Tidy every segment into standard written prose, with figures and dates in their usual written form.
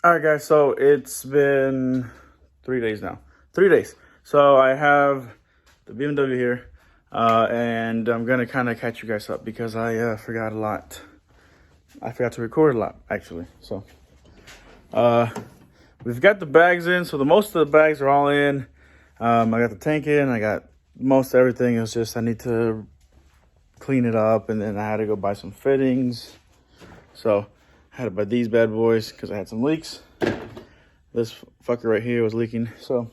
All right, guys, so it's been 3 days now. 3 days. So I have the BMW here, and I'm going to kind of catch you guys up because I forgot a lot. I forgot to record a lot, actually. So we've got the bags in. So most of the bags are all in. I got the tank in. I got most everything. It's just I need to clean it up, and then I had to go buy some fittings. So I had to buy these bad boys because I had some leaks. This fucker right here was leaking. So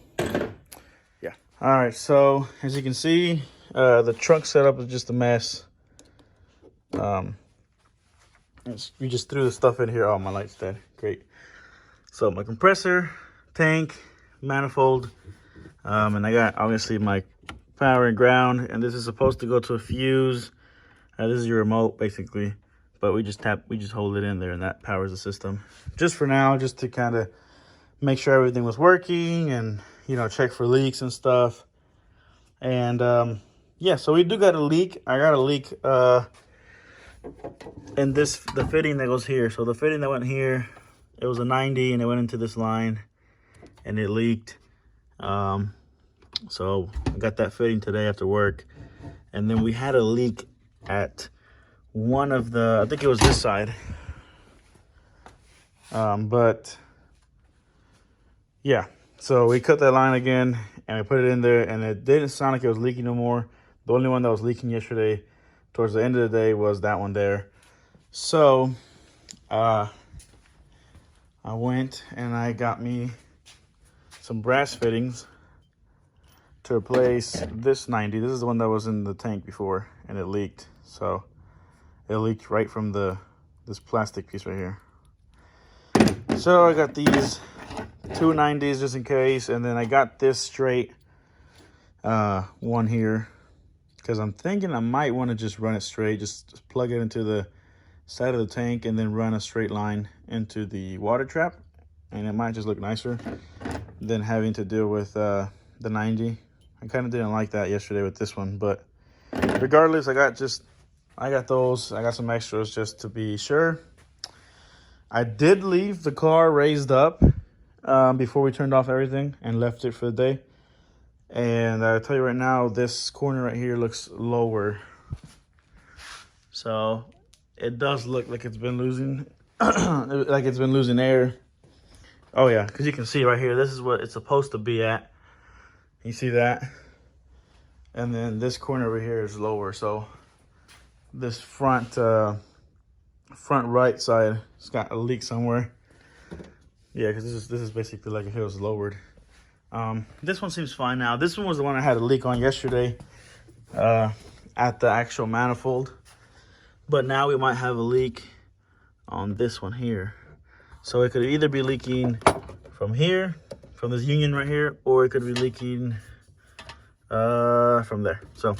yeah. All right. So as you can see, the trunk setup is just a mess. We just threw the stuff in here. Oh, my light's dead. Great. So my compressor, tank, manifold, and I got obviously my power and ground. And this is supposed to go to a fuse. This is your remote basically. But we just hold it in there, and that powers the system. Just for now, just to kind of make sure everything was working, and check for leaks and stuff. And yeah, so we do got a leak. I got a leak in the fitting that goes here. So the fitting that went here, it was a 90, and it went into this line, and it leaked. So I got that fitting today after work, and then we had a leak at one of the, I think it was this side, but yeah, so we cut that line again and we put it in there, and it didn't sound like it was leaking no more. The only one that was leaking yesterday towards the end of the day was that one there. So I went and I got me some brass fittings to replace this 90. This is the one that was in the tank before, and it leaked. So it leaked right from this plastic piece right here. So I got these two 90s just in case, and then I got this straight one here because I'm thinking I might want to just run it straight, just plug it into the side of the tank and then run a straight line into the water trap, and it might just look nicer than having to deal with the 90. I kind of didn't like that yesterday with this one, but regardless, I got those. I got some extras just to be sure. I did leave the car raised up before we turned off everything and left it for the day. And I'll tell you right now, this corner right here looks lower. So it does look like it's been losing, air. Oh yeah, because you can see right here, this is what it's supposed to be at. You see that? And then this corner over here is lower. So this front right side, it's got a leak somewhere. Yeah, because this is basically like if it was lowered. This one seems fine now. This one was the one I had a leak on yesterday at the actual manifold. But now we might have a leak on this one here. So it could either be leaking from here, from this union right here, or it could be leaking from there. So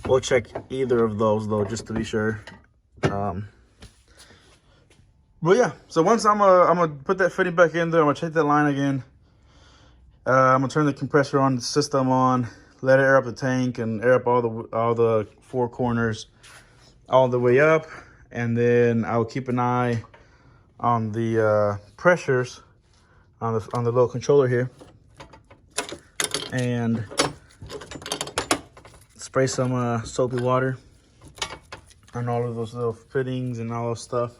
we'll check either of those though, just to be sure. But yeah, so once I'm gonna put that fitting back in there, I'm gonna check that line again. I'm gonna turn the compressor on, the system on, let it air up the tank and air up all the four corners all the way up, and then I'll keep an eye on the pressures on the little controller here, and spray some soapy water on all of those little fittings and all those stuff,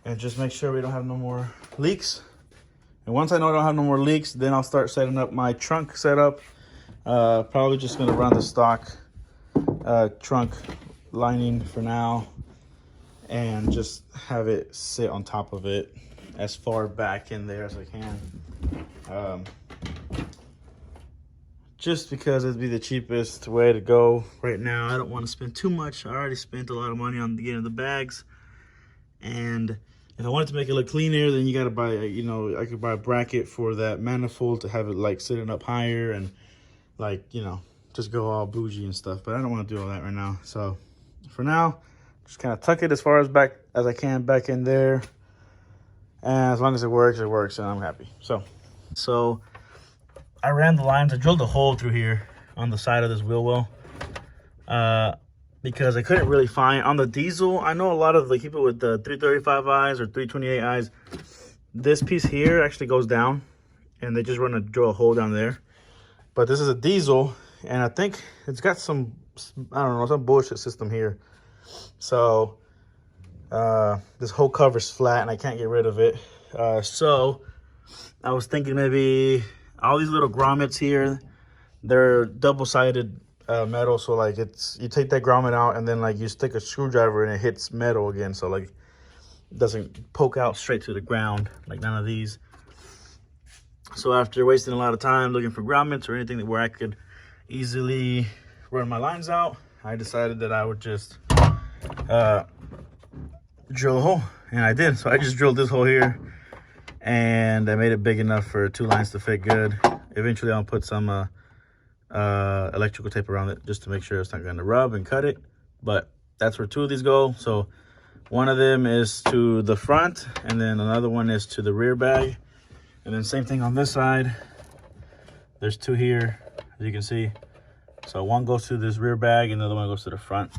and just make sure we don't have no more leaks. And once I know I don't have no more leaks, then I'll start setting up my trunk setup. Probably just gonna run the stock trunk lining for now, and just have it sit on top of it as far back in there as I can. Just because it'd be the cheapest way to go right now. I don't want to spend too much. I already spent a lot of money on getting the bags, and if I wanted to make it look cleaner, then you got to buy, I could buy a bracket for that manifold to have it like sitting up higher and like, just go all bougie and stuff. But I don't want to do all that right now. So for now, just kind of tuck it as far as back as I can back in there. And as long as it works, and I'm happy. So I ran the lines. I drilled a hole through here on the side of this wheel well. Because I couldn't really find on the diesel. I know a lot of the people with the 335 eyes or 328 eyes, This piece here actually goes down, and they just run a drill hole down there. But this is a diesel, and I think it's got some, I don't know, some bullshit system here. So this whole cover's flat, and I can't get rid of it. So I was thinking maybe all these little grommets here, they're double-sided metal. So like you take that grommet out, and then like you stick a screwdriver and it hits metal again. So like it doesn't poke out straight to the ground like none of these. So after wasting a lot of time looking for grommets or anything where I could easily run my lines out, I decided that I would just drill a hole, and I did. So I just drilled this hole here, and I made it big enough for 2 lines to fit good. Eventually I'll put some electrical tape around it just to make sure it's not going to rub and cut it. But that's where 2 of these go. So one of them is to the front, and then another one is to the rear bag. And then same thing on this side. There's 2 here, as you can see. So one goes to this rear bag, and the other one goes to the front.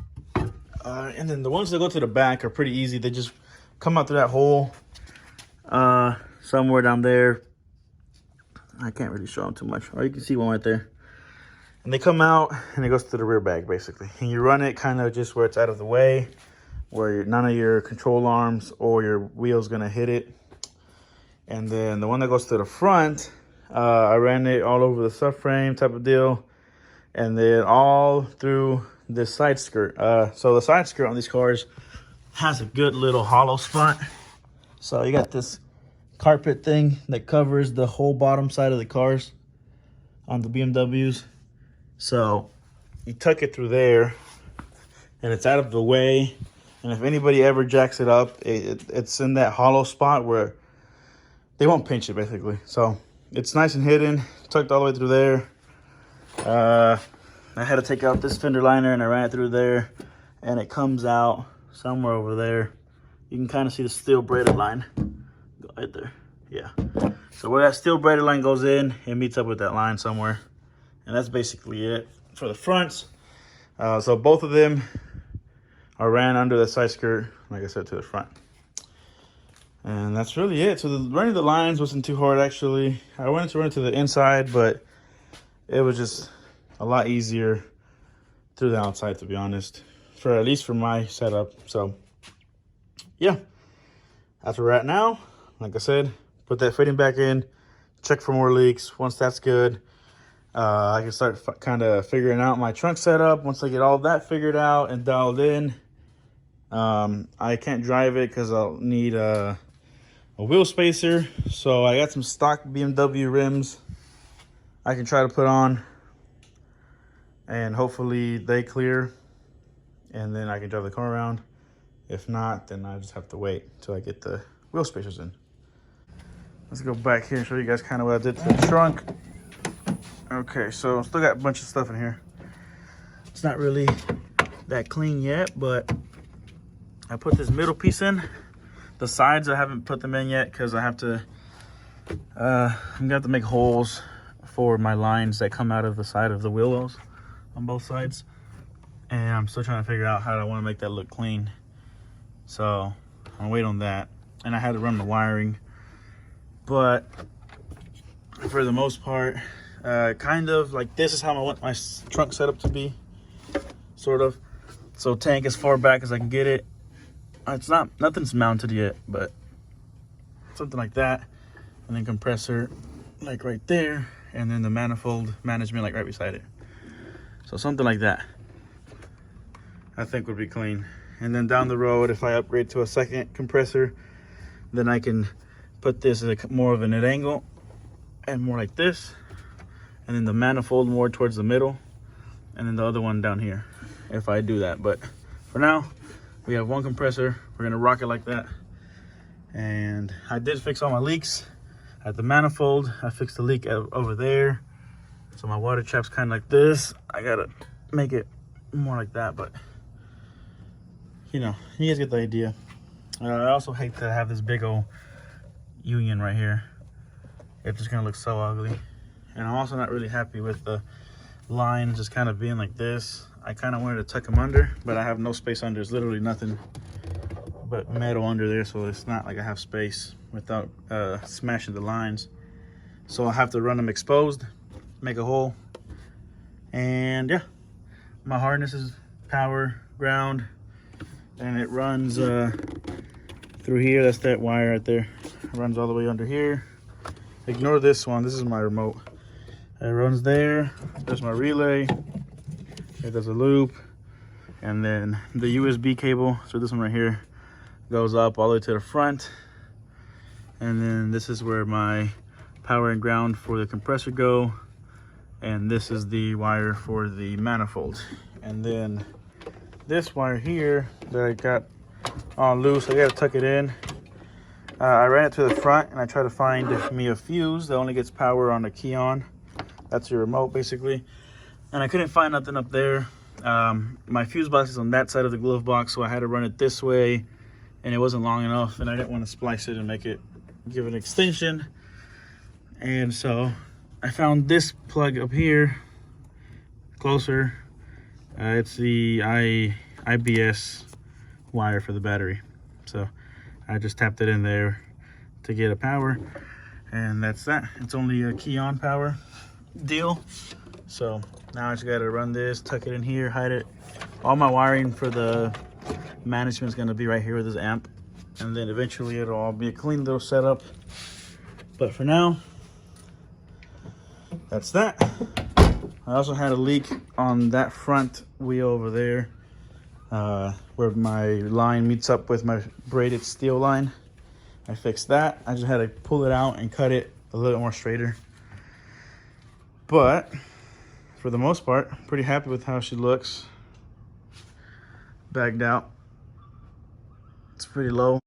And then the ones that go to the back are pretty easy. They just come out through that hole somewhere down there. I can't really show them too much. Or you can see one right there. And they come out, and it goes to the rear bag, basically. And you run it kind of just where it's out of the way, where none of your control arms or your wheel's going to hit it. And then the one that goes to the front, I ran it all over the subframe type of deal. And then all through this side skirt. So the side skirt on these cars has a good little hollow spot. So you got this carpet thing that covers the whole bottom side of the cars on the BMWs. So you tuck it through there, and it's out of the way. And if anybody ever jacks it up, it's in that hollow spot where they won't pinch it, basically. So it's nice and hidden, tucked all the way through there. I had to take out this fender liner, and I ran it through there, and it comes out somewhere over there. You can kind of see the steel braided line right there. Yeah. So where that steel braided line goes in, it meets up with that line somewhere. And that's basically it for the fronts. So both of them are ran under the side skirt, like I said, to the front. And that's really it. So running the lines wasn't too hard, actually. I wanted to run it to the inside, but it was just a lot easier through the outside, to be honest, for at least for my setup. So yeah, that's where we're at now. Like I said, put that fitting back in, check for more leaks. Once that's good, I can start kind of figuring out my trunk setup. Once I get all of that figured out and dialed in, I can't drive it because I'll need a wheel spacer. So I got some stock BMW rims I can try to put on, and hopefully they clear, and then I can drive the car around. If not, then I just have to wait until I get the wheel spacers in. Let's go back here and show you guys kind of what I did to the trunk. Okay, so still got a bunch of stuff in here. It's not really that clean yet, but I put this middle piece in. The sides, I haven't put them in yet because I have to, I'm gonna have to make holes for my lines that come out of the side of the wheel wells on both sides. And I'm still trying to figure out how I want to make that look clean. So I'll wait on that. And I had to run the wiring, but for the most part, kind of like this is how I want my trunk setup to be, sort of. So tank as far back as I can get it. It's not, nothing's mounted yet, but something like that. And then compressor like right there, and then the manifold management like right beside it. So something like that I think would be clean. And then down the road, if I upgrade to a second compressor, then I can put this at more of an angle and more like this, and then the manifold more towards the middle, and then the other one down here if I do that. But for now, we have one compressor. We're gonna rock it like that. And I did fix all my leaks at the manifold. I fixed the leak over there. So my water trap's kind of like this. I gotta make it more like that, but you know, you guys get the idea. I also hate to have this big old union right here. It's just gonna look so ugly. And I'm also not really happy with the line just kind of being like this. I kind of wanted to tuck them under, but I have no space under. It's literally nothing but metal under there, so it's not like I have space without smashing the lines. So I'll have to run them exposed, make a hole, and yeah, my harness is power, ground, and it runs through here. That's that wire right there. It runs all the way under here. Ignore this one. This is my remote. It runs there. There's my relay. There's a loop, and then the USB cable. So this one right here goes up all the way to the front, and then this is where my power and ground for the compressor go, and this is the wire for the manifold. And then this wire here that I got all loose, I gotta tuck it in. I ran it to the front, and I try to find me a fuse that only gets power on the key on. That's your remote basically, and I couldn't find nothing up there. My fuse box is on that side of the glove box, so I had to run it this way, and it wasn't long enough, and I didn't want to splice it and make it give an extension. And so I found this plug up here closer. It's the IBS wire for the battery, so I just tapped it in there to get a power, and that's that. It's only a key on power deal. So now I just gotta run this, tuck it in here, hide it. All my wiring for the management is gonna be right here with this amp, and then eventually it'll all be a clean little setup. But for now, that's that. I also had a leak on that front wheel over there, where my line meets up with my braided steel line. I fixed that. I just had to pull it out and cut it a little more straighter. But for the most part, I'm pretty happy with how she looks. Bagged out. It's pretty low.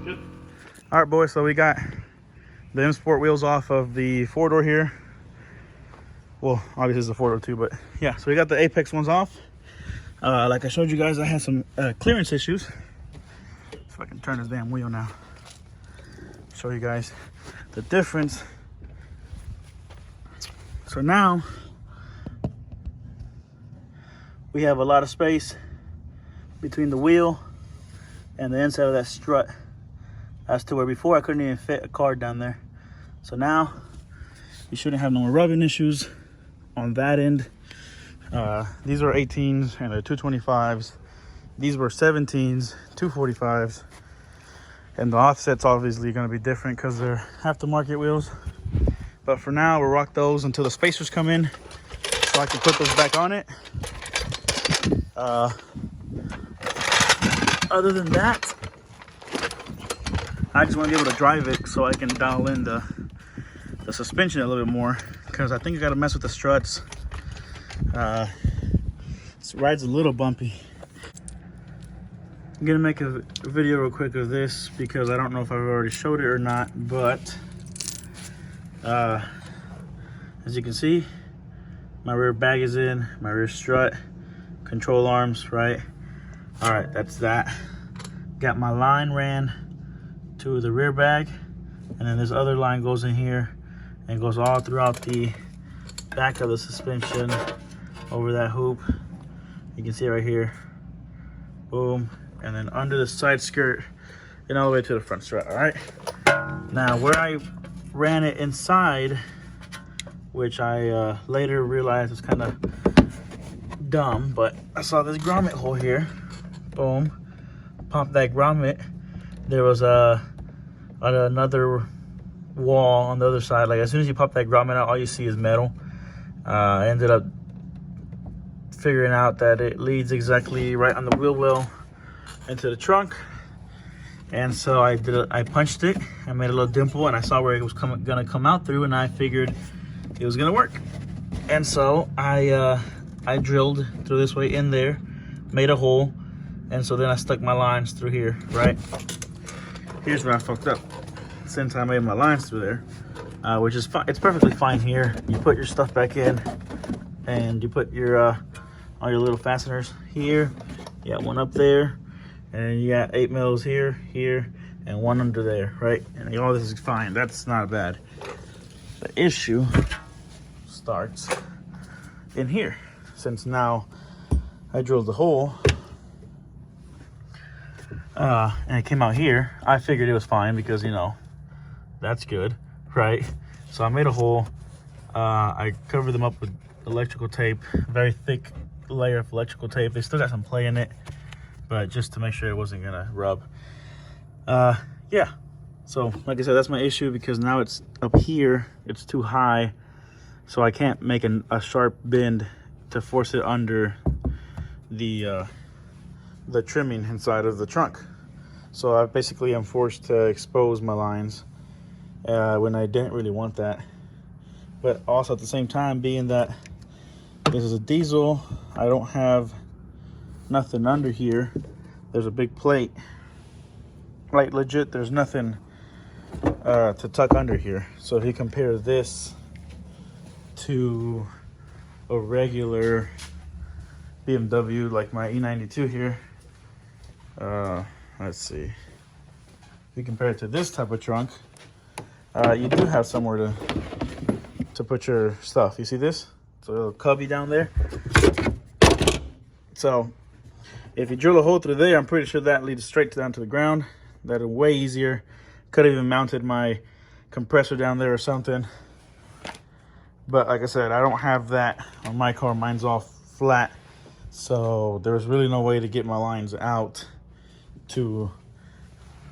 Good. All right, boys, so we got the M Sport wheels off of the 4-door here. Well, obviously it's a 4-door too, but yeah, so we got the Apex ones off. Like I showed you guys, I had some clearance issues. If I can turn this damn wheel now, show you guys the difference. So now we have a lot of space between the wheel and the inside of that strut, as to where before I couldn't even fit a car down there. So now you shouldn't have no more rubbing issues on that end. These are 18s and they're 225s. These were 17s, 245s. And the offset's obviously gonna be different because they're aftermarket wheels. But for now, we'll rock those until the spacers come in, so I can put those back on it. Other than that, I just want to be able to drive it so I can dial in the suspension a little bit more, because I think I got to mess with the struts. This ride's a little bumpy. I'm gonna make a video real quick of this because I don't know if I've already showed it or not, but as you can see, my rear bag is in, my rear strut, control arms, right? All right, that's that. Got my line ran to the rear bag, and then this other line goes in here and goes all throughout the back of the suspension over that hoop. You can see it right here, boom, and then under the side skirt and all the way to the front strut. All right, now where I ran it inside, which I later realized was kind of dumb, but I saw this grommet hole here, boom, pop that grommet. There was another wall on the other side. Like as soon as you pop that grommet out, all you see is metal. I ended up figuring out that it leads exactly right on the wheel well into the trunk, and so I punched it. I made a little dimple, and I saw where it was gonna come out through, and I figured it was gonna work. And so I drilled through this way in there, made a hole, and so then I stuck my lines through here. Right, here's where I fucked up. Since I made my lines through there, which is fine, it's perfectly fine here. You put your stuff back in, and you put your all your little fasteners here. You got one up there, and you got 8 mils here, here, and one under there, right? And all this is fine. That's not bad. The issue starts in here. Since now I drilled the hole and it came out here, I figured it was fine because, you know, that's good, right? So I made a hole. I covered them up with electrical tape, very thick layer of electrical tape. They still got some play in it, but just to make sure it wasn't gonna rub. Yeah, so like I said, that's my issue, because now it's up here, it's too high, so I can't make a sharp bend to force it under the trimming inside of the trunk. So I basically am forced to expose my lines when I didn't really want that. But also at the same time, being that this is a diesel, I don't have nothing under here. There's a big plate. Like legit, there's nothing to tuck under here. So if you compare this to a regular BMW, like my E92 here, let's see. If you compare it to this type of trunk, you do have somewhere to put your stuff. You see this? It's a little cubby down there. So if you drill a hole through there, I'm pretty sure that leads straight down to the ground. That'd be way easier. Could have even mounted my compressor down there or something. But like I said, I don't have that on my car. Mine's all flat. So there's really no way to get my lines out to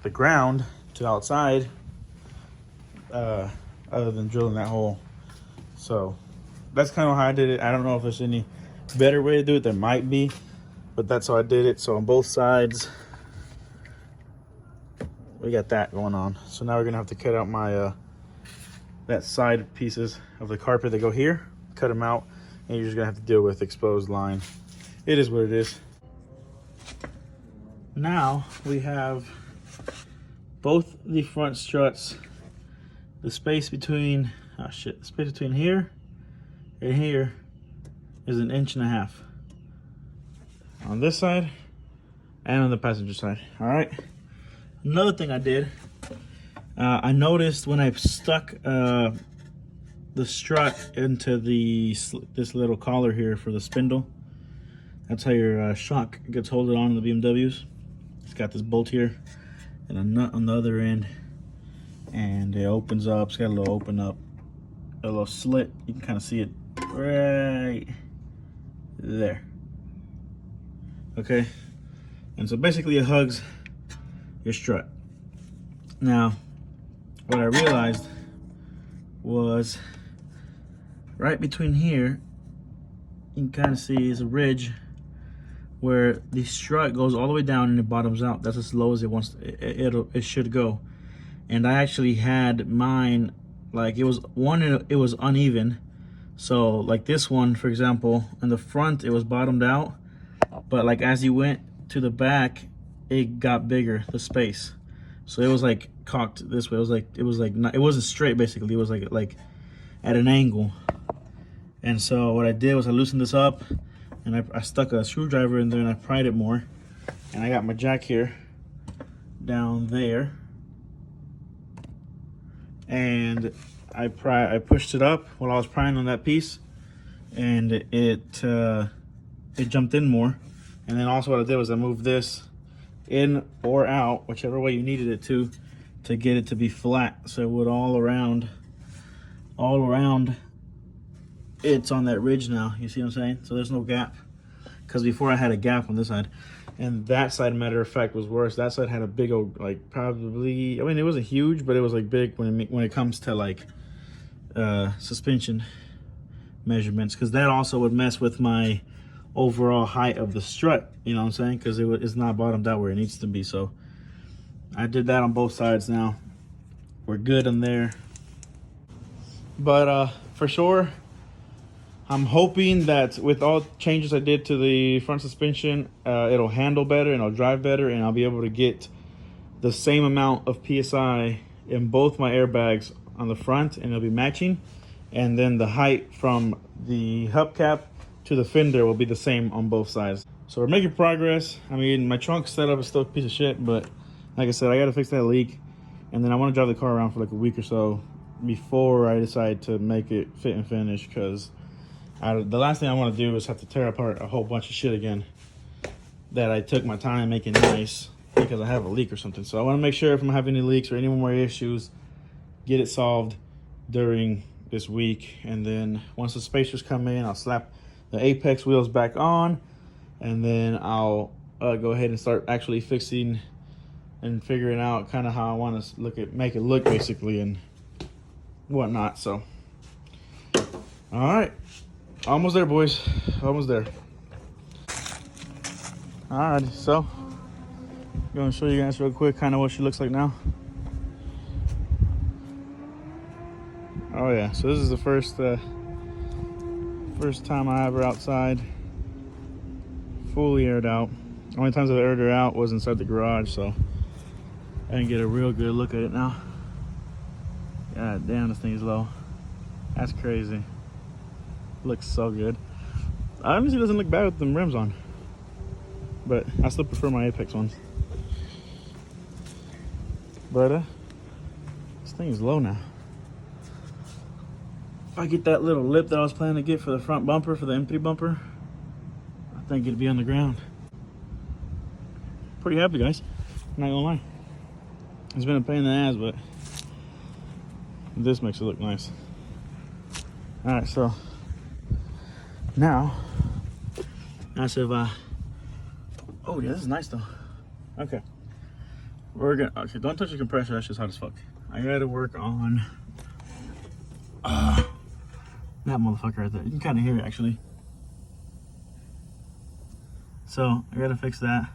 the ground, to outside, other than drilling that hole. So that's kind of how I did it. I don't know if there's any better way to do it. There might be, but that's how I did it. So on both sides, we got that going on. So now we're gonna have to cut out my that side pieces of the carpet that go here, cut them out, and you're just gonna have to deal with exposed line. It is what it is. Now we have both the front struts. The space between, oh shit, the space between here and here is 1.5 inches on this side and on the passenger side. All right. Another thing I did, I noticed when I stuck the strut into this little collar here for the spindle. That's how your shock gets holded on in the BMWs. It's got this bolt here and a nut on the other end, and it opens up. It's got a little open up, a little slit. You can kind of see it right there. Okay, and so basically it hugs your strut. Now, what I realized was right between here, you can kind of see is a ridge where the strut goes all the way down and it bottoms out. That's as low as it wants. It should go. And I actually had mine, like it was uneven. So like this one, for example, in the front it was bottomed out, but like as you went to the back, it got bigger, the space. So it was like cocked this way. It wasn't straight. Basically, it was like at an angle. And so what I did was I loosened this up, and I stuck a screwdriver in there and I pried it more. And I got my jack here down there, and I pushed it up while I was prying on that piece, and it jumped in more. And then also what I did was I moved this in or out, whichever way you needed it to get it to be flat, so it would all around it's on that ridge now. You see what I'm saying? So there's no gap, because before I had a gap on this side, and that side, matter of fact, was worse. That side had a big old, like, probably, I mean, it wasn't huge, but it was like big when it comes to like suspension measurements, because that also would mess with my overall height of the strut, you know what I'm saying, because it's not bottomed out where it needs to be. So I did that on both sides. Now we're good on there, but for sure I'm hoping that with all changes I did to the front suspension, it'll handle better and it'll drive better, and I'll be able to get the same amount of PSI in both my airbags on the front, and it'll be matching. And then the height from the hubcap to the fender will be the same on both sides. So we're making progress. I mean, my trunk setup is still a piece of shit, but like I said, I gotta fix that leak. And then I wanna drive the car around for like a week or so before I decide to make it fit and finish, because the last thing I wanna do is have to tear apart a whole bunch of shit again that I took my time making nice because I have a leak or something. So I wanna make sure if I'm having any leaks or any more issues, get it solved during this week. And then once the spacers come in, I'll slap the Apex wheels back on, and then I'll go ahead and start actually fixing and figuring out kind of how I want to make it look basically and whatnot. So, all right, almost there, boys, almost there. All right, so I'm gonna show you guys real quick kind of what she looks like now. Oh yeah, so this is the first time I have her outside, fully aired out. Only times I've aired her out was inside the garage, so I didn't get a real good look at it now. God damn, this thing is low. That's crazy. Looks so good. Honestly, doesn't look bad with them rims on, but I still prefer my Apex ones. But this thing is low now. If I get that little lip that I was planning to get for the front bumper, for the M3 bumper, I think it'd be on the ground. Pretty happy, guys. I'm not gonna lie. It's been a pain in the ass, but this makes it look nice. All right, so now, that's if oh yeah, this is nice though. Okay. Okay, don't touch the compressor, that's just hot as fuck. I gotta work on that motherfucker right there. You can kind of hear it actually. So I gotta fix that.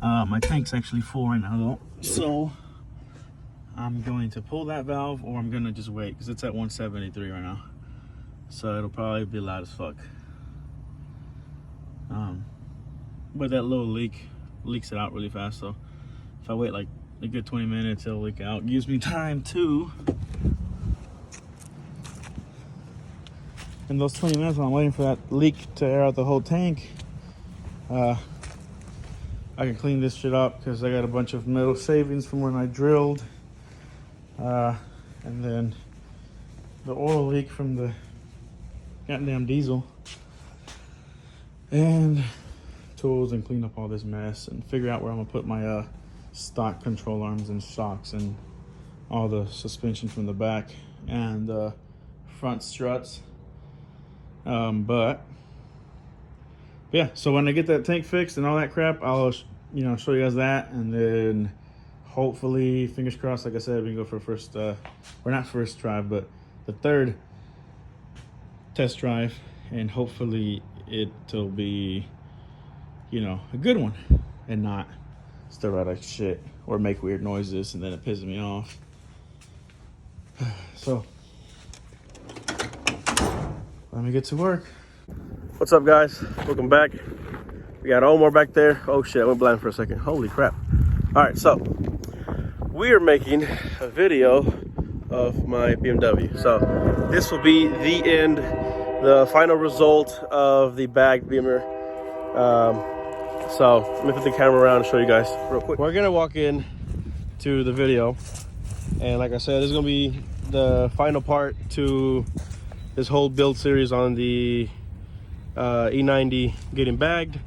My tank's actually full right now though. So I'm going to pull that valve, or I'm gonna just wait because it's at 173 right now. So it'll probably be loud as fuck. But that little leaks it out really fast. So if I wait like a good 20 minutes, it'll leak out. It gives me time to, in those 20 minutes while I'm waiting for that leak to air out the whole tank, I can clean this shit up because I got a bunch of metal shavings from when I drilled, and then the oil leak from the goddamn diesel, and tools, and clean up all this mess and figure out where I'm gonna put my stock control arms and shocks and all the suspension from the back and front struts. But yeah, so when I get that tank fixed and all that crap, I'll show you guys that, and then hopefully, fingers crossed, like I said, we can go for first or not first drive, but the third test drive, and hopefully it'll be a good one and not stir out like shit or make weird noises and then it pisses me off. So let me get to work. What's up, guys? Welcome back. We got Omar back there. Oh shit, I went blind for a second. Holy crap. All right, so we are making a video of my BMW. So this will be the end, the final result of the bagged Beamer. So let me put the camera around and show you guys real quick. We're gonna walk in to the video, and like I said, this is gonna be the final part to this whole build series on the E90 getting bagged.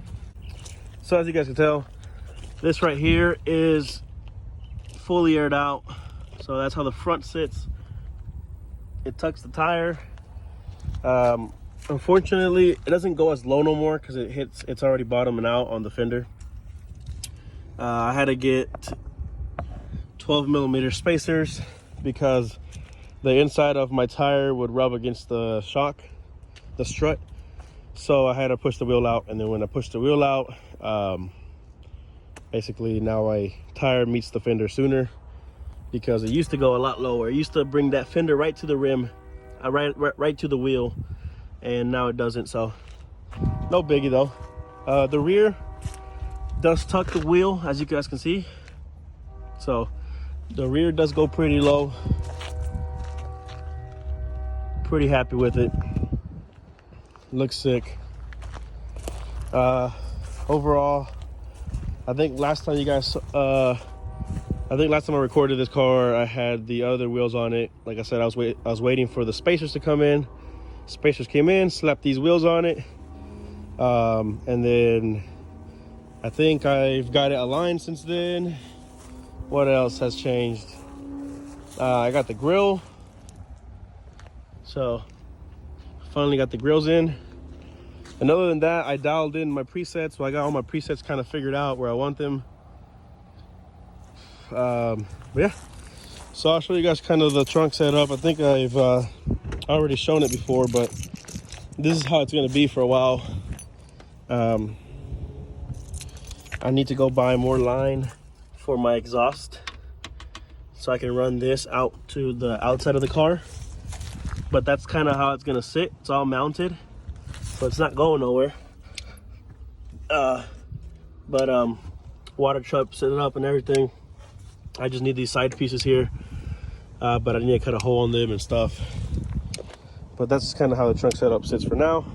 So as you guys can tell, this right here is fully aired out. So that's how the front sits. It tucks the tire. Unfortunately, it doesn't go as low no more because it's already bottoming out on the fender. I had to get 12mm spacers because the inside of my tire would rub against the shock, the strut. So I had to push the wheel out, and then when I pushed the wheel out, basically now my tire meets the fender sooner, because it used to go a lot lower. It used to bring that fender right to the rim, right to the wheel, and now it doesn't. So no biggie though. The rear does tuck the wheel, as you guys can see. So the rear does go pretty low. Pretty happy with it. Looks sick. Overall, I think last time I recorded this car, I had the other wheels on it. Like I said, I was waiting for the spacers to come in. Spacers came in, slapped these wheels on it, and then I think I've got it aligned since then. What else has changed? I got the grill, so finally got the grills in. And other than that, I dialed in my presets, so I got all my presets kind of figured out where I want them. But yeah, so I'll show you guys kind of the trunk setup. I think I've already shown it before, but this is how it's going to be for a while. I need to go buy more line for my exhaust so I can run this out to the outside of the car. But that's kind of how it's going to sit. It's all mounted, so it's not going nowhere. Water truck set it up and everything. I just need these side pieces here, but I need to cut a hole on them and stuff. But that's kind of how the trunk setup sits for now.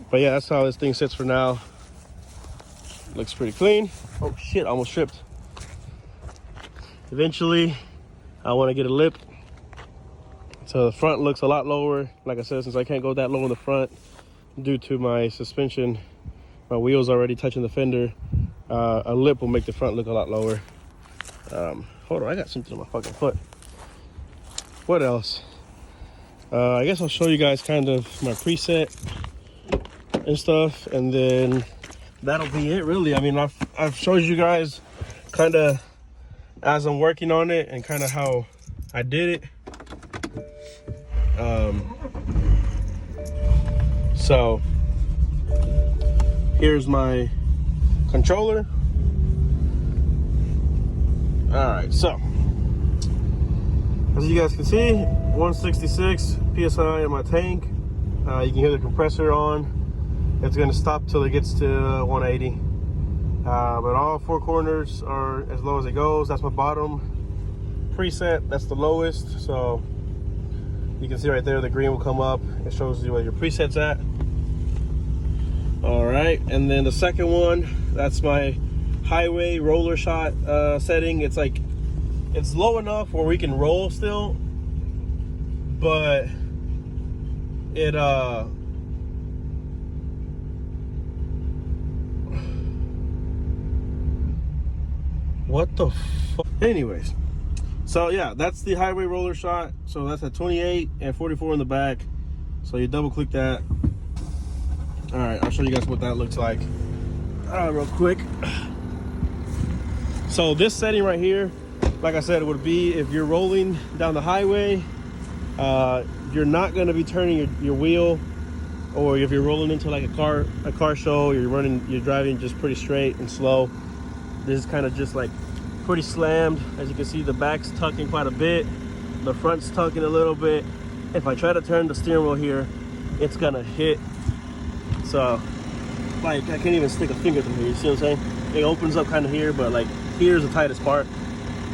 But yeah, that's how this thing sits for now. Looks pretty clean. Oh shit, almost tripped. Eventually, I want to get a lip. So the front looks a lot lower. Like I said, since I can't go that low in the front due to my suspension, my wheels already touching the fender, a lip will make the front look a lot lower. Hold on, I got something on my fucking foot. What else? I guess I'll show you guys kind of my preset and stuff, and then that'll be it really. I mean, I've showed you guys kind of as I'm working on it and kind of how I did it. So here's my controller. All right, so as you guys can see, 166 psi in my tank. You can hear the compressor on. It's going to stop till it gets to 180. But all four corners are as low as it goes. That's my bottom preset. That's the lowest. So you can see right there, the green will come up. It shows you where your preset's at. All right, and then the second one, that's my highway roller shot setting. It's like, it's low enough where we can roll still, but it what the fuck? Anyways, so yeah, that's the highway roller shot. So that's at 28 and 44 in the back. So you double click that. All right, I'll show you guys what that looks like real quick. So this setting right here, like I said, it would be if you're rolling down the highway, you're not going to be turning your wheel, or if you're rolling into like a car show, you're driving just pretty straight and slow. This is kind of just like pretty slammed. As you can see, the back's tucking quite a bit, the front's tucking a little bit. If I try to turn the steering wheel here, it's gonna hit. So like I can't even stick a finger through here, you see what I'm saying? It opens up kind of here, but like here's the tightest part,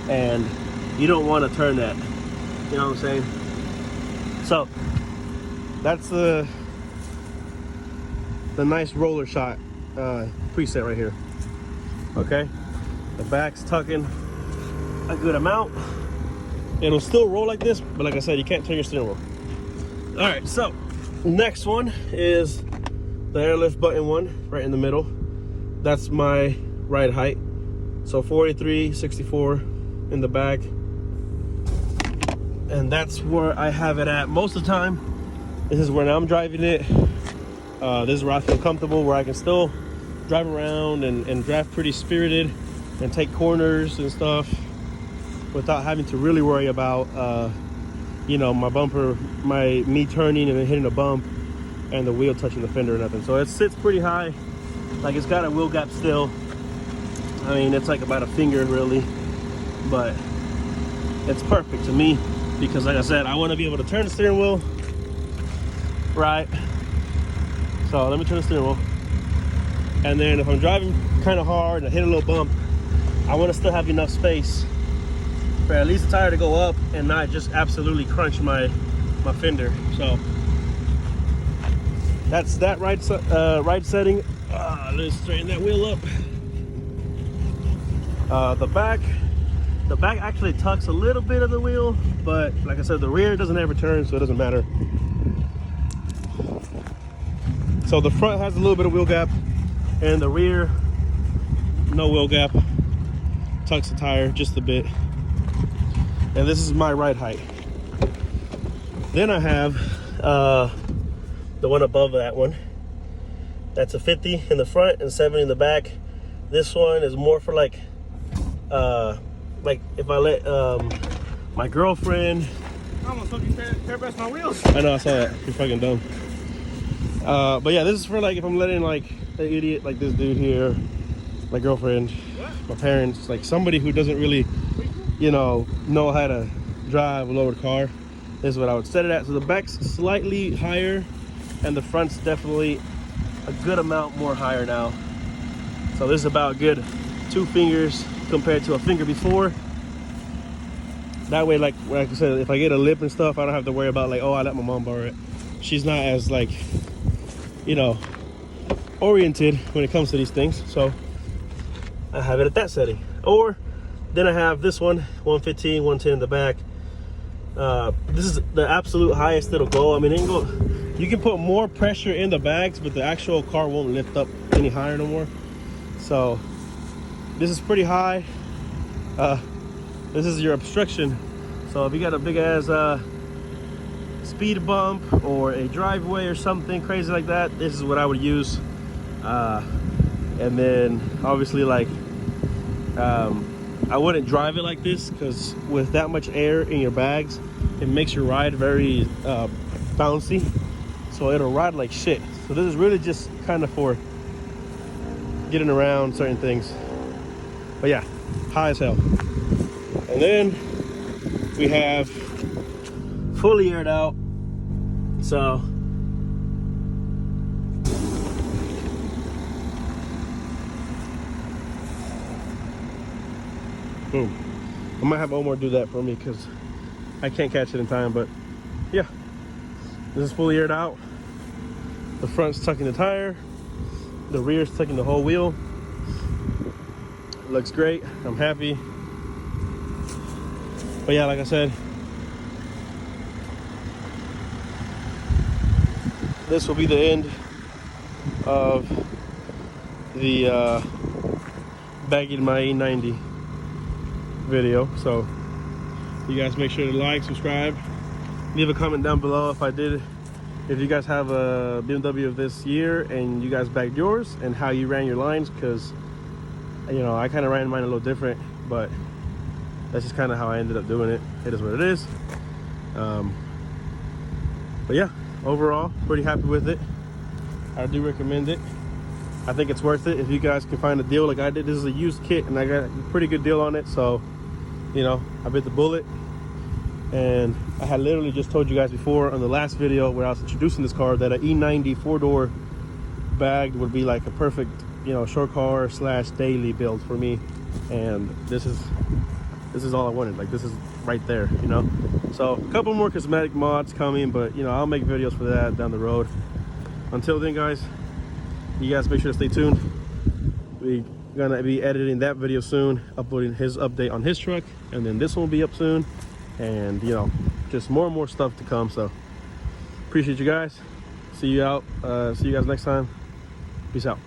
and you don't want to turn that, you know what I'm saying? So that's the nice roller shot preset right here. Okay, the back's tucking a good amount. It'll still roll like this, but like I said, you can't turn your steering wheel. All right, so next one is the Airlift button one right in the middle. That's my ride height. So 43, 64 in the back. And that's where I have it at most of the time. This is when I'm driving it. This is where I feel comfortable, where I can still drive around and drive pretty spirited and take corners and stuff without having to really worry about you know, my bumper, me turning and then hitting a bump and the wheel touching the fender or nothing. So it sits pretty high. Like, it's got a wheel gap still. I mean, it's like about a finger really, but it's perfect to me because, like I said, I want to be able to turn the steering wheel right. So let me turn the steering wheel, and then if I'm driving kind of hard and I hit a little bump, I want to still have enough space for at least the tire to go up and not just absolutely crunch my fender. So that's that right setting. Let's straighten that wheel up. The back actually tucks a little bit of the wheel, but like I said, the rear doesn't ever turn, so it doesn't matter. So the front has a little bit of wheel gap, and the rear, no wheel gap. Tucks the tire just a bit. And this is my ride height. Then I have the one above that one. That's a 50 in the front and 70 in the back. This one is more for like if I let my girlfriend. I almost fucking tear past my wheels. I know, I saw that. You're fucking dumb. But yeah, this is for like if I'm letting like an idiot like this dude here, my girlfriend, my parents, like somebody who doesn't really, you know how to drive a lowered car. This is what I would set it at. So the back's slightly higher, and the front's definitely a good amount more higher now. So this is about good 2 fingers compared to a finger before. That way, like I said, if I get a lip and stuff, I don't have to worry about like, oh, I let my mom borrow it. She's not as like, oriented when it comes to these things. So I have it at that setting. Or then I have this one, 115, 110 in the back. This is the absolute highest it'll go. I mean, you can put more pressure in the bags, but the actual car won't lift up any higher no more. So this is pretty high. This is your obstruction. So if you got a big ass speed bump or a driveway or something crazy like that, this is what I would use. And then obviously, like, I wouldn't drive it like this, because with that much air in your bags, it makes your ride very bouncy, so it'll ride like shit. So this is really just kind of for getting around certain things. But yeah, high as hell. And then we have fully aired out. So boom. I might have Omar do that for me because I can't catch it in time. But yeah, this is fully aired out. The front's tucking the tire, the rear's tucking the whole wheel. It looks great. I'm happy. But yeah, like I said, this will be the end of the bagging my E90 video. So you guys make sure to like, subscribe, leave a comment down below if you guys have a BMW of this year and you guys bagged yours, and how you ran your lines, because I kind of ran mine a little different, but that's just kind of how I ended up doing it. It is what it is. But yeah, overall pretty happy with it. I do recommend it. I think it's worth it if you guys can find a deal like I did. This is a used kit and I got a pretty good deal on it, so I bit the bullet. And I had literally just told you guys before on the last video where I was introducing this car that an E90 4-door bagged would be like a perfect short car / daily build for me. And this is all I wanted. Like, this is right there, So a couple more cosmetic mods coming, but I'll make videos for that down the road. Until then, guys, you guys make sure to stay tuned. We're gonna be editing that video soon, uploading his update on his truck, and then this one will be up soon. And just more and more stuff to come. So appreciate you guys. See you guys next time. Peace out.